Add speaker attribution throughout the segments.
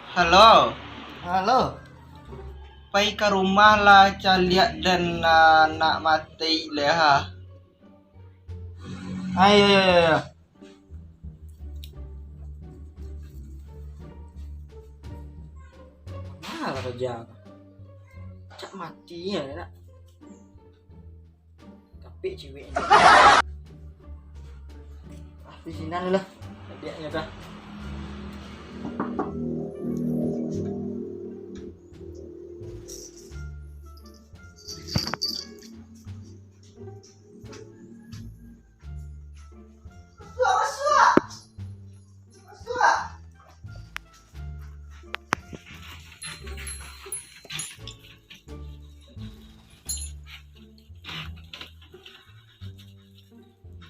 Speaker 1: Halo,
Speaker 2: Halo.
Speaker 1: pai ke rumah lah caliak dan nak mati leha.
Speaker 2: Ayo, ayo, ayo. Mana kerja? Cak mati ya, nak. Tapi ceweknya. Di sini lah. Dia dah.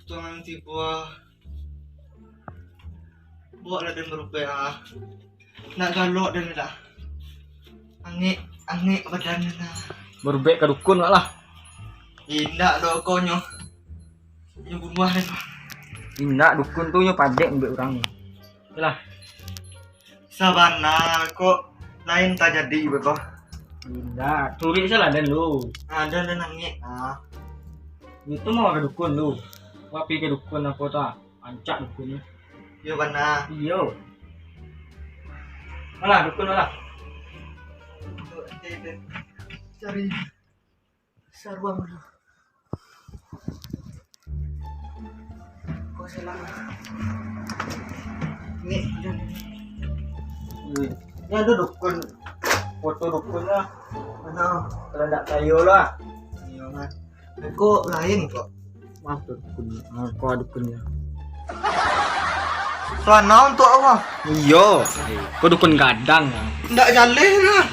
Speaker 1: Tuh nanti buah lah dan berubah. Nak galok dan dah. Angik badan dah.
Speaker 2: Berbek ke dukun lah.
Speaker 1: Indak do konyo. Nyo bunuh dan.
Speaker 2: Indak dukun tuh nyo padek mbek orang. Yalah.
Speaker 1: Sabana kok lain tak jadi beko.
Speaker 2: Indak, turis salah dan lu.
Speaker 1: Ada dan angik.
Speaker 2: Itu mau ke dukun lu. Wapi ke dukun apa tak? Ancak dukunnya.
Speaker 1: Yo bana.
Speaker 2: Iyo. Malah dukun malah.
Speaker 1: Cari sarwang dulu. Kok salah? Nih, dan
Speaker 2: Ini ada dukun. Foto dukun lah.
Speaker 1: mana?
Speaker 2: Kalau tidak tayo lah.
Speaker 1: Iya mas. Kok lain kok?
Speaker 2: Maaf dukun. Kau dukunnya.
Speaker 1: Sana untuk apa?
Speaker 2: Iyo. Kau dukun gadang.
Speaker 1: Ndak jaleh lah.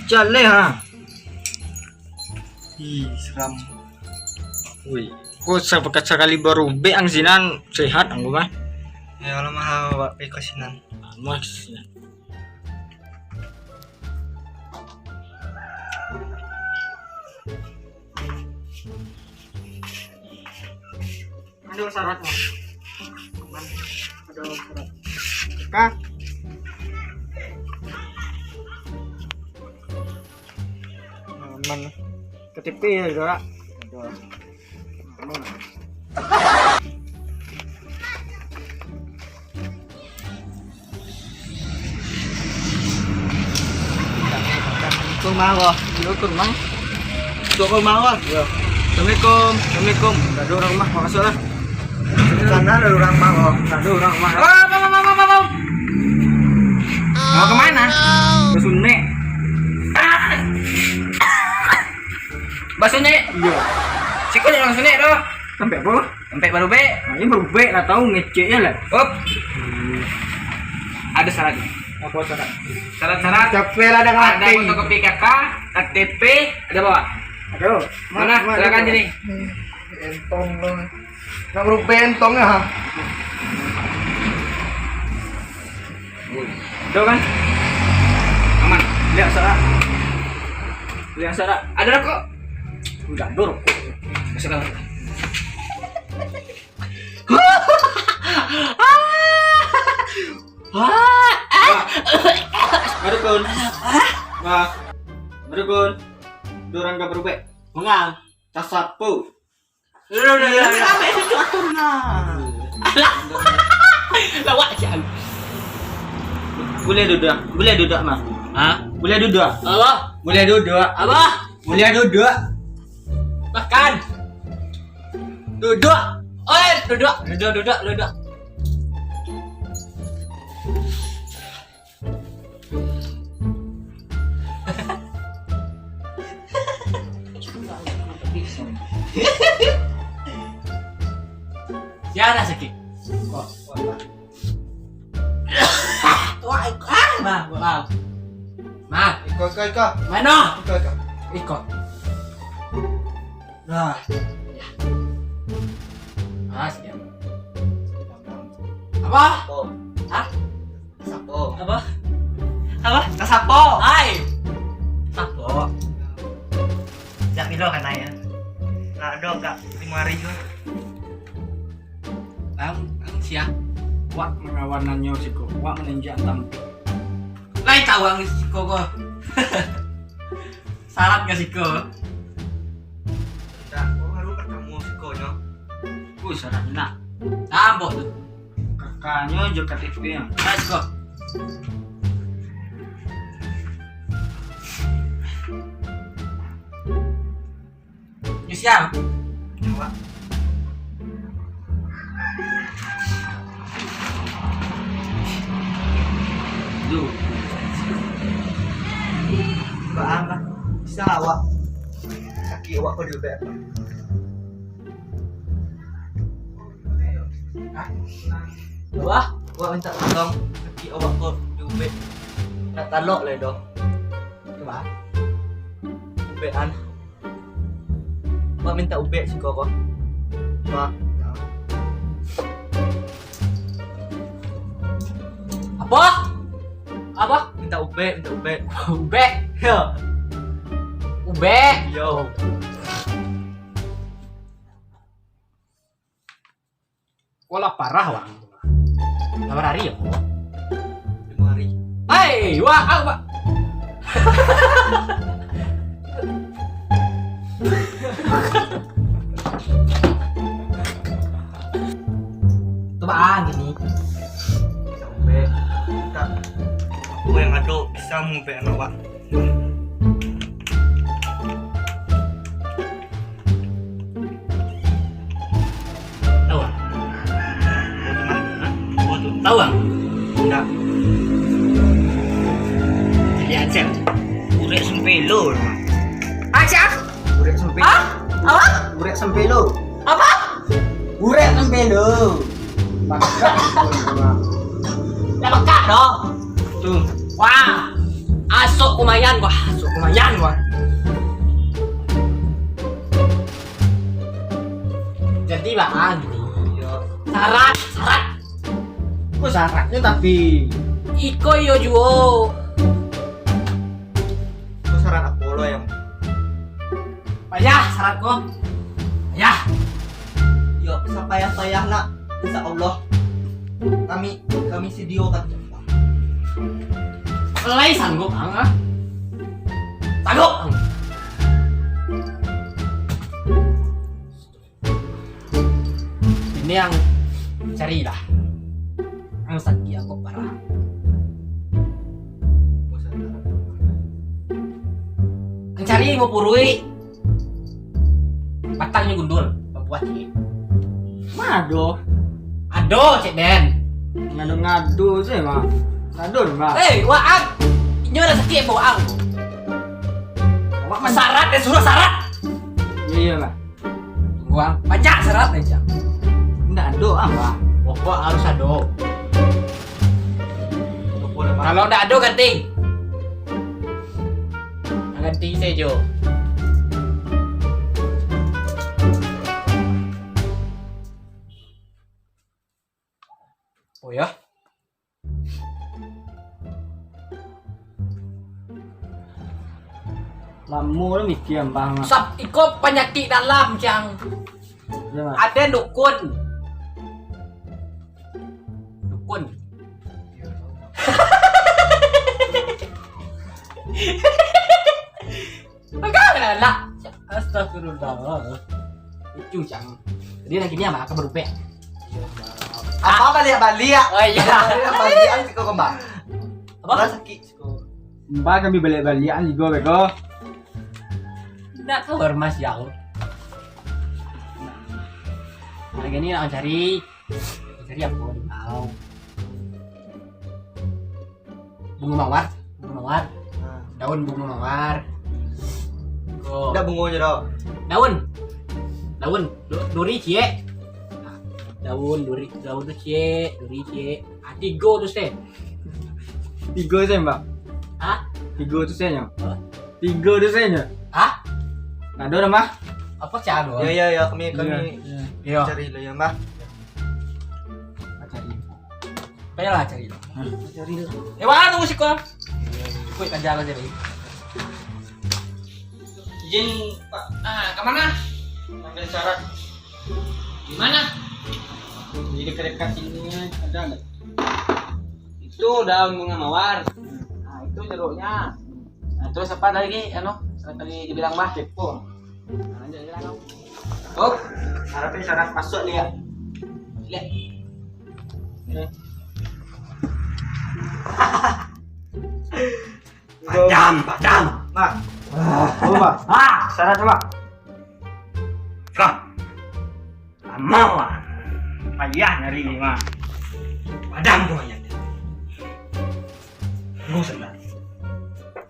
Speaker 2: Jaleh ha.
Speaker 1: Ih, seram.
Speaker 2: Wih. Kau sekali baru be angzinan sehat anggu mah.
Speaker 1: Ya kalau mah bawa kasinan.
Speaker 2: Mas. Ada syaratnya. Ada syarat. Kak. Aman. KTP ya, Dora. Ada. Aman.
Speaker 1: Kau mau kok?
Speaker 2: Dukun mang.
Speaker 1: Kau mau kok?
Speaker 2: Ya. Assalamualaikum. Assalamualaikum. Enggak ada orang rumah, makasih lah.
Speaker 1: Sana ada orang mau kok.
Speaker 2: Enggak ada orang rumah. Mau. Mau kemana? Ke Sune. Basune. Iya. Sikut orang Sune doh. Sampai apa? Sampai baru be. Nah, ini baru be lah tahu ngeceknya lah. Up. Ada syaratnya. Apa syarat? Syarat-syarat.
Speaker 1: Capek lah dengan
Speaker 2: Ada
Speaker 1: hati.
Speaker 2: fotokopi KK, KTP, ada bawa?
Speaker 1: Aduh,
Speaker 2: Mana? Silakan sini.
Speaker 1: Entong loh. Nak berubah entong ya?
Speaker 2: Tuh kan? Aman. Lihat syarat. Lihat syarat. Ada rokok? Enggak, ada rokok. Masukkan. Marukun. Wah. Marukun. Dorang gak berubah.
Speaker 1: Mengal.
Speaker 2: Tasapu.
Speaker 1: Udah. Sampai itu atur nah.
Speaker 2: Lawak jangan. Boleh duduk mah. Hah? Boleh duduk. Apa? Boleh duduk. Apa? Boleh duduk. Makan. Duduk. Oi, duduk. Siapa sakit? Maaf.
Speaker 1: Iko.
Speaker 2: Mana?
Speaker 1: Iko.
Speaker 2: Ikut.
Speaker 1: Nah.
Speaker 2: Siap. Apa?
Speaker 1: Oh.
Speaker 2: Hah?
Speaker 1: Sapo.
Speaker 2: Apa?
Speaker 1: Kasapo.
Speaker 2: Hai. Sapo.
Speaker 1: Jak kilo kan ya. Nah, dong kak 5.000.
Speaker 2: Ang siap. Wak mengawanannya siko. Wak menenjak tampi. Lain cawang siko kok. Syarat gak siko?
Speaker 1: Tidak, kok harus ketemu sikonya.
Speaker 2: Syarat nak. Tambok tuh. Kakaknya juga KTP yang. Let's go. Siap.
Speaker 1: Coba.
Speaker 2: Duh.
Speaker 1: Baan lah. Bisa awak. Kaki awak kau diubah.
Speaker 2: Wah,
Speaker 1: Awak minta tolong kaki awak kau diubah. Nak talok le dong.
Speaker 2: coba.
Speaker 1: Ubean. Awak minta ube sih kau. Mak.
Speaker 2: Apa? Apa?
Speaker 1: Minta ube, minta ube.
Speaker 2: Ube.
Speaker 1: Yo.
Speaker 2: Ube.
Speaker 1: Yo.
Speaker 2: Wala parah wang. Kabar hari ya, kok.
Speaker 1: 5 hari.
Speaker 2: Hai, wah, apa? Tubaan gini.
Speaker 1: Minta ube. Minta. Aku yang aduk bisa ube awak.
Speaker 2: Tahu? Tahu bang?
Speaker 1: Enggak.
Speaker 2: Jadi ansel.
Speaker 1: Urek sempelo.
Speaker 2: Acak?
Speaker 1: Urek sempelo.
Speaker 2: Hah? Apa?
Speaker 1: Urek sempelo.
Speaker 2: Apa?
Speaker 1: Urek sempelo. Bangga.
Speaker 2: Lah bekak dong.
Speaker 1: Tuh.
Speaker 2: Wah, asok kumayan wah, asok kumayan wah. Jadi bang,
Speaker 1: Yo.
Speaker 2: syarat, syarat.
Speaker 1: Kok syaratnya tapi
Speaker 2: Iko yo juo.
Speaker 1: kok syarat Apollo yang
Speaker 2: Payah syarat kok. Payah.
Speaker 1: yo sapayah-payah nak insya Allah kami sedio kan
Speaker 2: Mulai sanggup bang, ah. Sanggup. Bang. Ini yang carilah. Ang sakit aku parah. Ang cari mau purui. Batangnya gundul, membuat ini.
Speaker 1: Mado
Speaker 2: Aduh, Cek Den.
Speaker 1: ngadu sih mah ngadu mah
Speaker 2: Waang. Ini ada sakit bawa ang. Wak syarat dan suruh syarat.
Speaker 1: iya mah
Speaker 2: Gua banyak syarat aja.
Speaker 1: enggak ado apa
Speaker 2: Pokok harus ado.
Speaker 1: boleh mah
Speaker 2: Kalau nggak ado ganting. Ganting saja. Oh ya.
Speaker 1: lamu lu mikir bang
Speaker 2: Sab iko penyakit dalam cang.
Speaker 1: iya mah
Speaker 2: Ada dukun. Dukun. Bagaimana lah? Astagfirullah. Itu cang. Jadi lagi ini apa? Kabar rupiah.
Speaker 1: apa balik-balik
Speaker 2: Oh iya.
Speaker 1: balikan sih kok kembang
Speaker 2: Apa?
Speaker 1: sakit sih kok
Speaker 3: Mbak kami balik-balikan juga bego.
Speaker 2: Tidak kabar mas jauh. Lagi ini nak cari apa di mau? Bunga mawar, daun bunga mawar. Oh,
Speaker 1: udah bungonya dong
Speaker 2: daun, duri cie. Daun duri tuh cie, tiga tuh sih.
Speaker 3: Tiga saya mbak.
Speaker 2: Hah?
Speaker 3: Tiga tu saya.
Speaker 2: Hah?
Speaker 3: Tiga tu saya.
Speaker 2: Hah?
Speaker 3: Ada nama?
Speaker 2: Apa calo?
Speaker 1: ya kami
Speaker 2: Iya.
Speaker 1: cari lah ya mbak
Speaker 3: Cari.
Speaker 2: Baiklah cari.
Speaker 1: cari lah
Speaker 2: Mana tunggu sih kok? Ikut aja aja nih. Izin Pak. Kemana?
Speaker 1: ambil syarat
Speaker 2: Gimana?
Speaker 3: Di dekat-dekat sini ada nggak? Itu daun bunga mawar.
Speaker 2: Nah, itu jeruknya. Nah, terus apa lagi? Tadi dibilang mah kepo. Nah, jalan kamu. Oh, harapin syarat masuk nih ya. Lihat. Ini. Padam.
Speaker 1: Nah, coba.
Speaker 2: Syarat coba. Amawan. Payah nyari mah. Padam pokoknya. Nggak usah.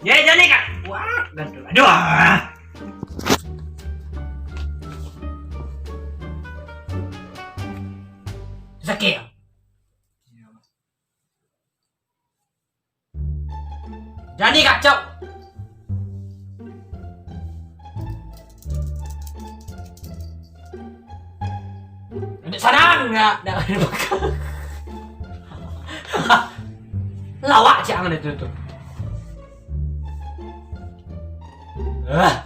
Speaker 2: Ya jadi kan. Wah, gantul. Aduh. Sakit. Jadi kacau. Sarang nggak ada lawak jangan itu tuh.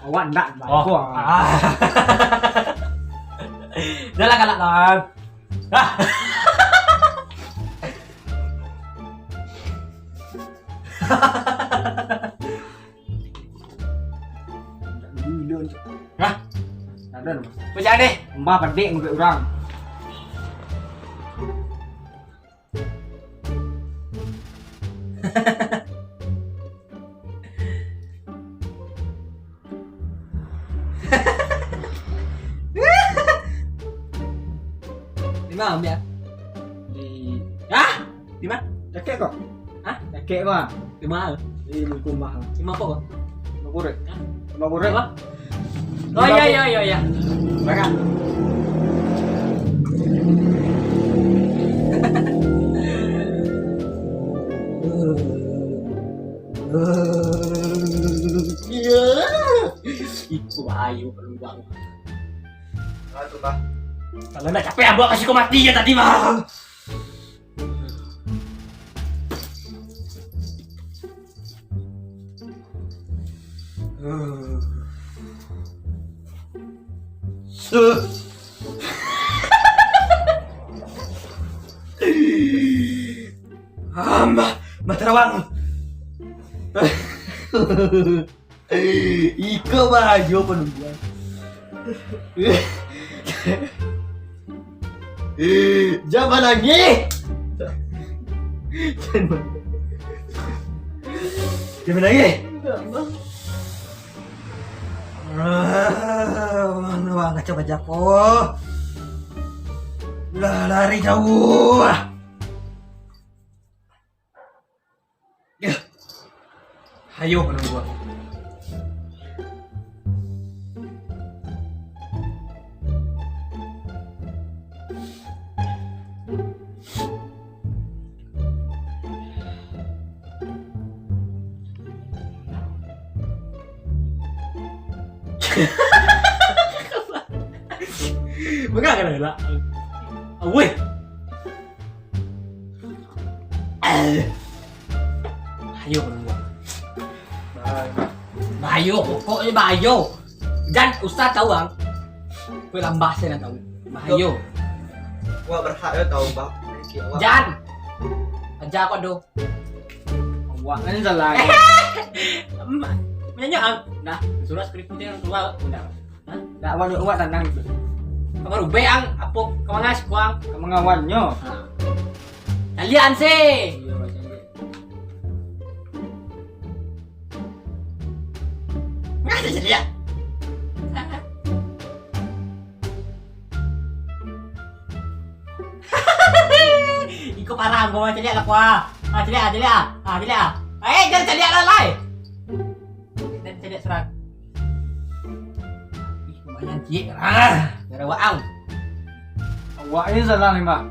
Speaker 3: Awak ndak
Speaker 2: Oh. Dah lah galak lah. Hah?
Speaker 3: Ada Mas.
Speaker 2: Punya deh.
Speaker 3: Mbah pendek ngurut orang.
Speaker 2: Di mana ya?
Speaker 3: Di
Speaker 2: Di mana?
Speaker 3: cekek kok.
Speaker 2: Hah?
Speaker 3: Cekek mah.
Speaker 2: Di mana?
Speaker 3: Di rumah.
Speaker 2: Di mana kok?
Speaker 3: Ngurut.
Speaker 2: Hah?
Speaker 3: Ngurut.
Speaker 2: Apa? Oh iya.
Speaker 3: Mereka.
Speaker 2: Iya. Itu ayo peluang.
Speaker 1: Tuh, Pak.
Speaker 2: Kalau nggak capek abang kasih kau mati ya tadi mah. Mbak Terawang. Iko baju penungguan. Jangan lagi. Jangan lagi. Wah, kacau bajaku. Udah lari jauh. Ayo menunggu. Enggak kan lah. Weh. Ayo menunggu. Bayo, pokoknya Bayo. Dan Ustaz tahu bang, gue lambah saya tahu. Bayo.
Speaker 1: Gua berhak ya tahu, Bang.
Speaker 2: Jan, aja kok do.
Speaker 3: Awak kan salah.
Speaker 2: Menyanyi ang, nah surat skrip putih yang keluar udah. Hah?
Speaker 3: Tak awak tandang.
Speaker 2: Kamu rube ang, apo kamangas kuang.
Speaker 3: Mengawannya.
Speaker 2: Kalian sih. Nggak ada jadi ya. Iko parang gua jadi lah kuah. Jadi. Jangan jadi lalai. Dan jadi serat. Ih, lumayan cik. Gara waang.
Speaker 3: Awak ini salah nih, Mbak.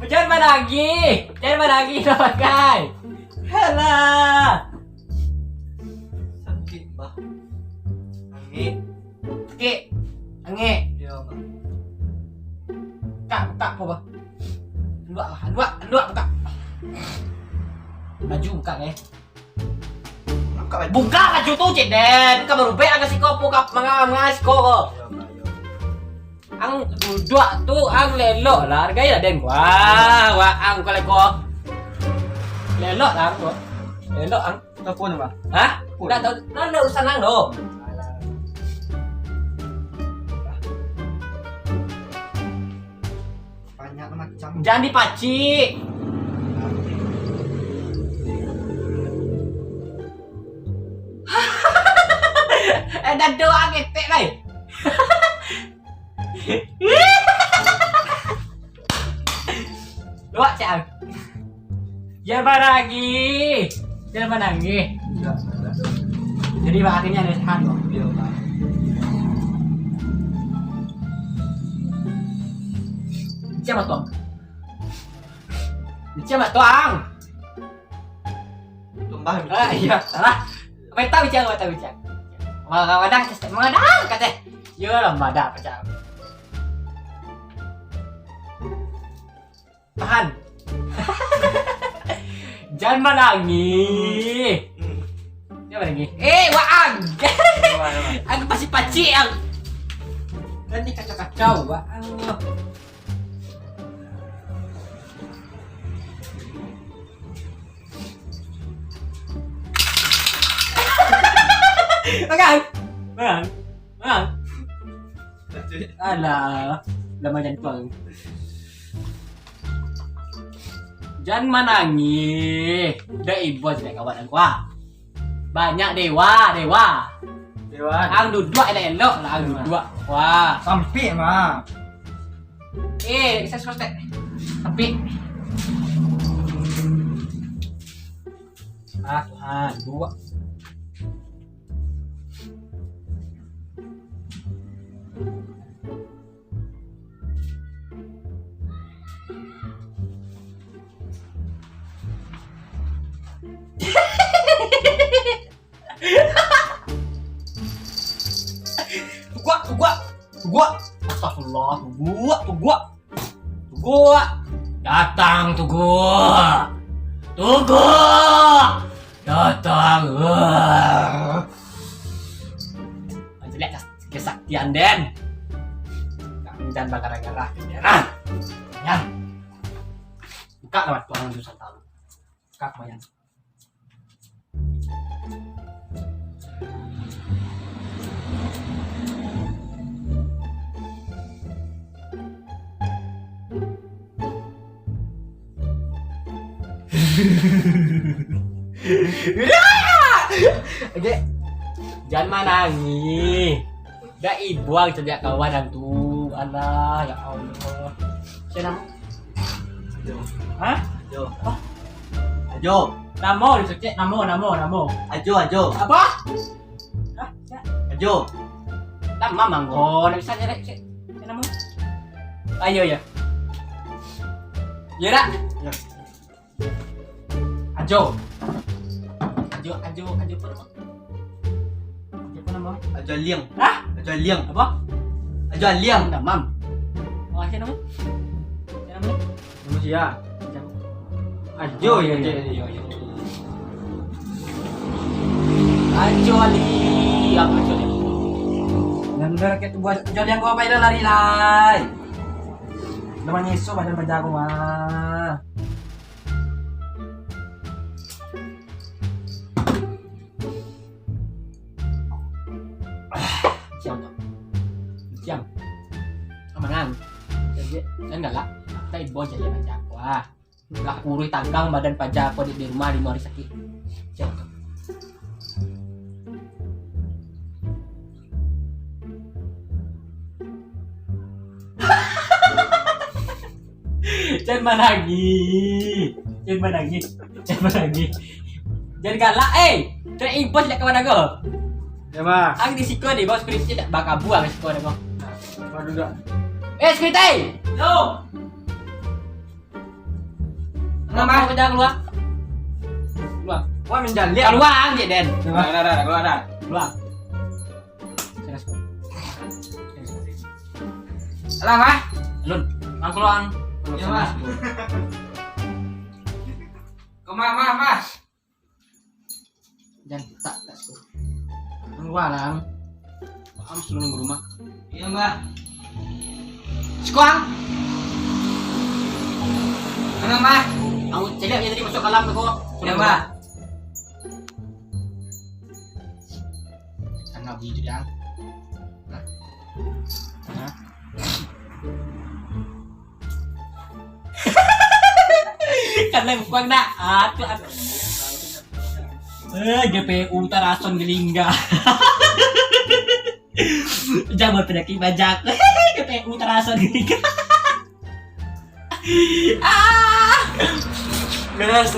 Speaker 2: Jangan lagi, pakai. Halah.
Speaker 1: Sakit, Bang.
Speaker 2: Ange.
Speaker 1: Ya, Bang.
Speaker 2: Buka apa bah? Dua, buka. Baju buka
Speaker 1: Buka baju.
Speaker 2: Buka baju tuh cik den. Kamu baru agak sih kau buka mengasih kau.
Speaker 1: Ya, Bang.
Speaker 2: ang duduk tu ang lelok lah hargai lah den wah ang kalau kau lelok lah aku lelok ang
Speaker 3: Telepon ba?
Speaker 2: hah udah tahu nak usah nang do
Speaker 1: Banyak macam.
Speaker 2: jangan dipacik dah doa ketek lai doa cak jangan lagi jangan menangis jadi akhirnya ada sehat loh siapa tuh siapa tuang
Speaker 1: Tumbah.
Speaker 2: iya salah apa tahu bicara Madang kata. Ya lah madak macam. Tahan. Jangan menangis. Jangan menangis. Waang. Aku pasti pacik ang. Nanti kacau-kacau waang. Menang. Alah, lama jangan tuang. Jangan menangis. Dah ibu sudah kawan aku. Banyak dewa.
Speaker 3: Dewa.
Speaker 2: Ang duduk elok lah ang duduk. Wah,
Speaker 3: Sampai mah.
Speaker 2: bisa selesai. Tapi Tuhan, dua. Gua. Astagfirullah, gua. Datang tuh gua. Datang. Lihat kesaktian Den. Kami dan bagara-gara kendaraan. Ya. Buka lewat tuang jurusan tahu. Buka kebayang. Oke. Jangan menangis. Dah ibuang sejak kawan dan tu. Alah, ya Allah. Siapa nama? Hah?
Speaker 1: Ajo.
Speaker 2: Namo dicek namo.
Speaker 1: Ajo.
Speaker 2: Apa? Hah?
Speaker 1: Ajo.
Speaker 2: Nama manggo, bisa nyerek cek. Siapa nama? Ayo ya. Ya dah.
Speaker 1: Ya.
Speaker 2: Ajo apa nama?
Speaker 1: Ajo Liang.
Speaker 2: Hah?
Speaker 1: Ajo Liang.
Speaker 2: Apa?
Speaker 1: Ajo Liang.
Speaker 2: Damam. Oh, siapa nama?
Speaker 3: Nama siapa? Ajo ya.
Speaker 2: Ajo Ali. Apa Ajo Ali?
Speaker 3: Nandar kayak tu buat Ajo yang gua pada lari lai. Namanya iso pada penjago mah.
Speaker 2: Siang. Amangan. Jadi enggak lah. Kita ibu aja yang ajak. Wah. Enggak kurus tanggang badan pajak apa di rumah di hari sakit. Siang. Jangan menangis. Jangan galak, Jangan impos nak kawan aku.
Speaker 3: Ya mah.
Speaker 2: Ang di siko ni, bos skripsi tak bakal buang siko aku.
Speaker 3: Waduh dah.
Speaker 2: Skripsi. Yo. Nama kerja keluar.
Speaker 3: Wah menjal lihat.
Speaker 2: Keluar dia Den.
Speaker 3: Dah.
Speaker 2: Keluar. Alang ah. Alun. Ang keluar.
Speaker 1: Ya mas. Mas.
Speaker 2: Jangan tak siko. Keluar lang. Am sulung rumah.
Speaker 1: Iya mbak.
Speaker 2: Sekuang. Ano ma? Ang sila niya tadi masuk kalam ko.
Speaker 1: Ya, Mbak.
Speaker 2: Ano video yang?
Speaker 3: Karena bukan nak. GPU Tarason Gelingga. Jangan penyakit bajak. GPU Tarason Gelingga. Gelas.